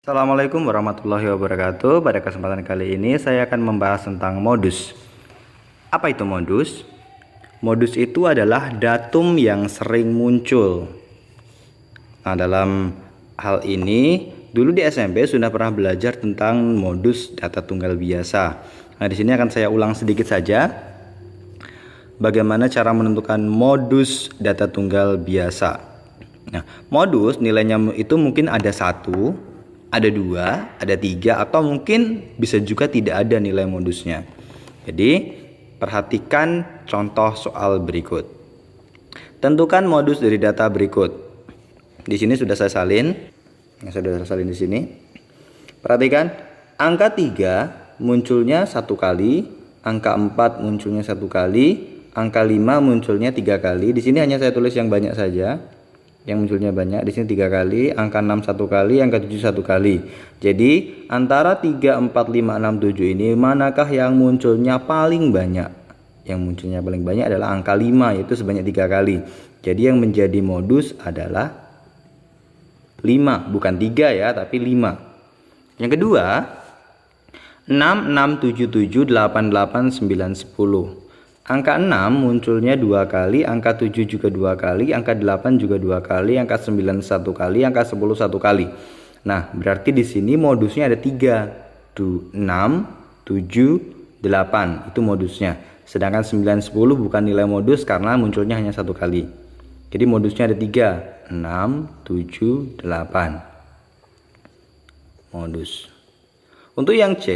Assalamualaikum warahmatullahi wabarakatuh. Pada kesempatan kali ini saya akan membahas tentang modus. Apa itu modus? Modus itu adalah datum yang sering muncul. Nah, dalam hal ini dulu di SMP sudah pernah belajar tentang modus data tunggal biasa. Nah, di sini akan saya ulang sedikit saja bagaimana cara menentukan modus data tunggal biasa. Nah, modus nilainya itu mungkin ada 1, ada 2, ada 3, atau mungkin bisa juga tidak ada nilai modusnya. Jadi perhatikan contoh soal berikut. Tentukan modus dari data berikut. Di sini sudah saya salin. Sudah saya salin di sini. Perhatikan, angka 3 munculnya 1 kali, angka 4 munculnya 1 kali, angka 5 munculnya 3 kali. Di sini hanya saya tulis yang banyak saja. Yang munculnya banyak, di sini 3 kali, angka 6 1 kali, angka 7 1 kali. Jadi antara 3, 4, 5, 6, 7 ini manakah yang munculnya paling banyak? Yang munculnya paling banyak adalah angka 5, yaitu sebanyak 3 kali. Jadi yang menjadi modus adalah 5, bukan 3 ya, tapi 5. Yang kedua, 6, 6, 7, 7, 8, 8, 9, 10. Angka 6 munculnya 2 kali, angka 7 juga 2 kali, angka 8 juga 2 kali, angka 9 1 kali, angka 10 1 kali. Nah, berarti di sini modusnya ada 3. 6, 7, 8 itu modusnya. Sedangkan 9 10 bukan nilai modus karena munculnya hanya 1 kali. Jadi modusnya ada 3. 6, 7, 8. Modus. Untuk yang C,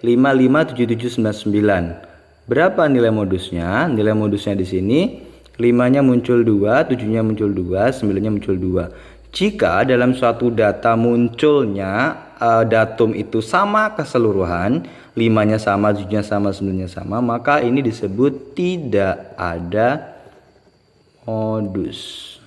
5, 5, 7, 7, 9, 9. Berapa nilai modusnya? Nilai modusnya di sini 5-nya muncul 2, 7-nya muncul 2, 9-nya muncul 2. Jika dalam suatu data munculnya datum itu sama keseluruhan, 5-nya sama, 7-nya sama, 9-nya sama, maka ini disebut tidak ada modus.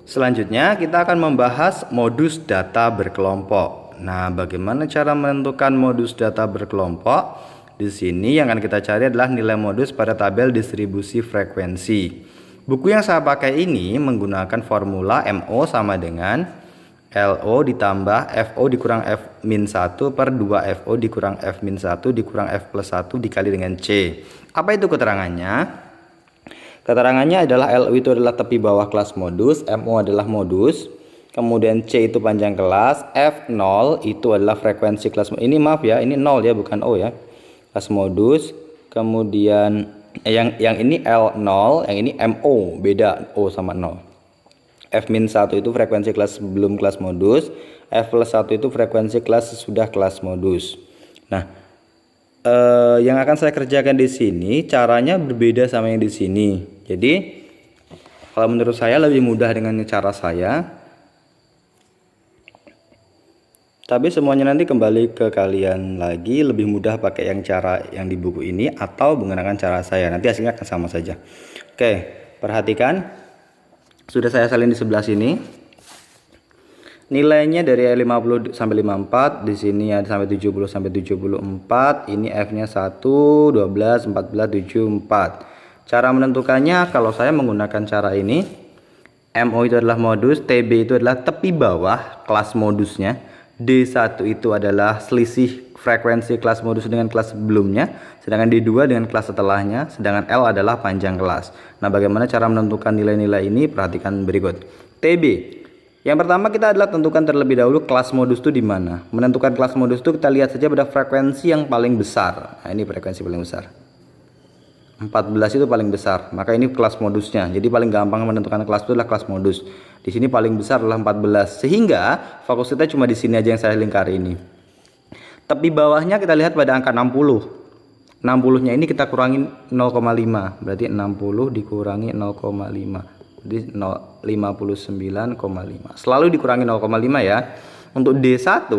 Selanjutnya kita akan membahas modus data berkelompok. Nah, bagaimana cara menentukan modus data berkelompok? Di sini yang akan kita cari adalah nilai modus pada tabel distribusi frekuensi. Buku yang saya pakai ini menggunakan formula MO sama dengan LO ditambah FO dikurang F-1 per 2 FO dikurang F-1 dikurang F plus 1 dikali dengan C. Apa itu keterangannya? Keterangannya adalah LO itu adalah tepi bawah kelas modus, MO adalah modus. Kemudian C itu panjang kelas, F0 itu adalah frekuensi kelas. Ini maaf ya, ini 0 ya, bukan O ya. Kelas modus. Kemudian yang ini L0, yang ini MO, beda O sama 0. F-1 itu frekuensi kelas sebelum kelas modus, F plus 1 itu frekuensi kelas sesudah kelas modus. Nah, yang akan saya kerjakan di sini caranya berbeda sama yang di sini. Jadi kalau menurut saya lebih mudah dengan cara saya. Tapi semuanya nanti kembali ke kalian lagi, lebih mudah pakai yang cara yang di buku ini atau menggunakan cara saya. Nanti hasilnya akan sama saja. Oke, perhatikan. Sudah saya salin di sebelah sini. Nilainya dari 50 sampai 54, di sini ada sampai 70 sampai 74. Ini F-nya 1, 12, 14, 74. Cara menentukannya kalau saya menggunakan cara ini, MO itu adalah modus, TB itu adalah tepi bawah kelas modusnya. D1 itu adalah selisih frekuensi kelas modus dengan kelas sebelumnya, sedangkan D2 dengan kelas setelahnya, sedangkan L adalah panjang kelas. Nah, bagaimana cara menentukan nilai-nilai ini? Perhatikan berikut. TB. Yang pertama kita adalah tentukan terlebih dahulu kelas modus itu di mana. Menentukan kelas modus itu kita lihat saja pada frekuensi yang paling besar. Nah, ini frekuensi paling besar. 14 itu paling besar, maka ini kelas modusnya. Jadi paling gampang menentukan kelas itu adalah kelas modus. Di sini paling besar adalah 14, sehingga fokus kita cuma di sini aja yang saya lingkari ini. Tepi bawahnya kita lihat pada angka 60. 60-nya ini kita kurangi 0,5, berarti 60 dikurangi 0,5. Jadi 59,5. Selalu dikurangi 0,5 ya. Untuk D1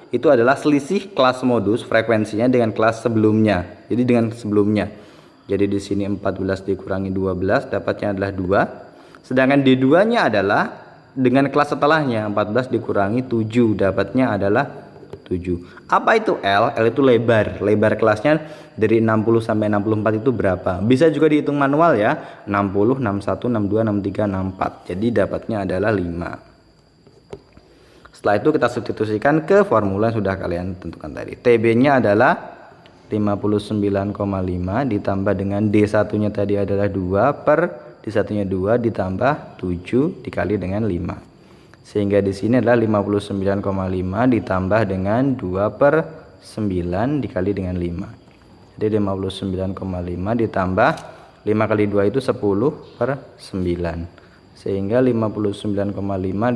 itu adalah selisih kelas modus frekuensinya dengan kelas sebelumnya. Jadi dengan sebelumnya. Jadi di sini 14 dikurangi 12 dapatnya adalah 2. Sedangkan D2-nya adalah dengan kelas setelahnya, 14 dikurangi 7 dapatnya adalah 7. Apa itu L? L itu lebar. Lebar kelasnya dari 60 sampai 64 itu berapa? Bisa juga dihitung manual ya. 60, 61, 62, 63, 64. Jadi dapatnya adalah 5. Setelah itu kita substitusikan ke formula yang sudah kalian tentukan tadi. TB-nya adalah 59,5 ditambah dengan D1-nya tadi adalah 2 per D1-nya 2 ditambah 7 dikali dengan 5. Sehingga di sini adalah 59,5 ditambah dengan 2 per 9 dikali dengan 5. Jadi 59,5 ditambah 5 kali 2 itu 10 per 9. Sehingga 59,5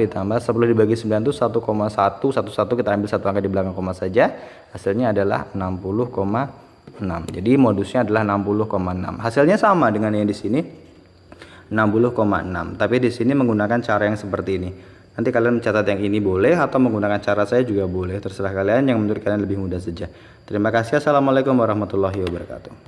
ditambah 10 dibagi 9 itu 1,111, kita ambil satu angka di belakang koma saja. Hasilnya adalah 60,6. Jadi modusnya adalah 60,6. Hasilnya sama dengan yang di sini 60,6. Tapi di sini menggunakan cara yang seperti ini. Nanti kalian mencatat yang ini boleh atau menggunakan cara saya juga boleh. Terserah kalian, yang menurut kalian lebih mudah saja. Terima kasih. Assalamualaikum warahmatullahi wabarakatuh.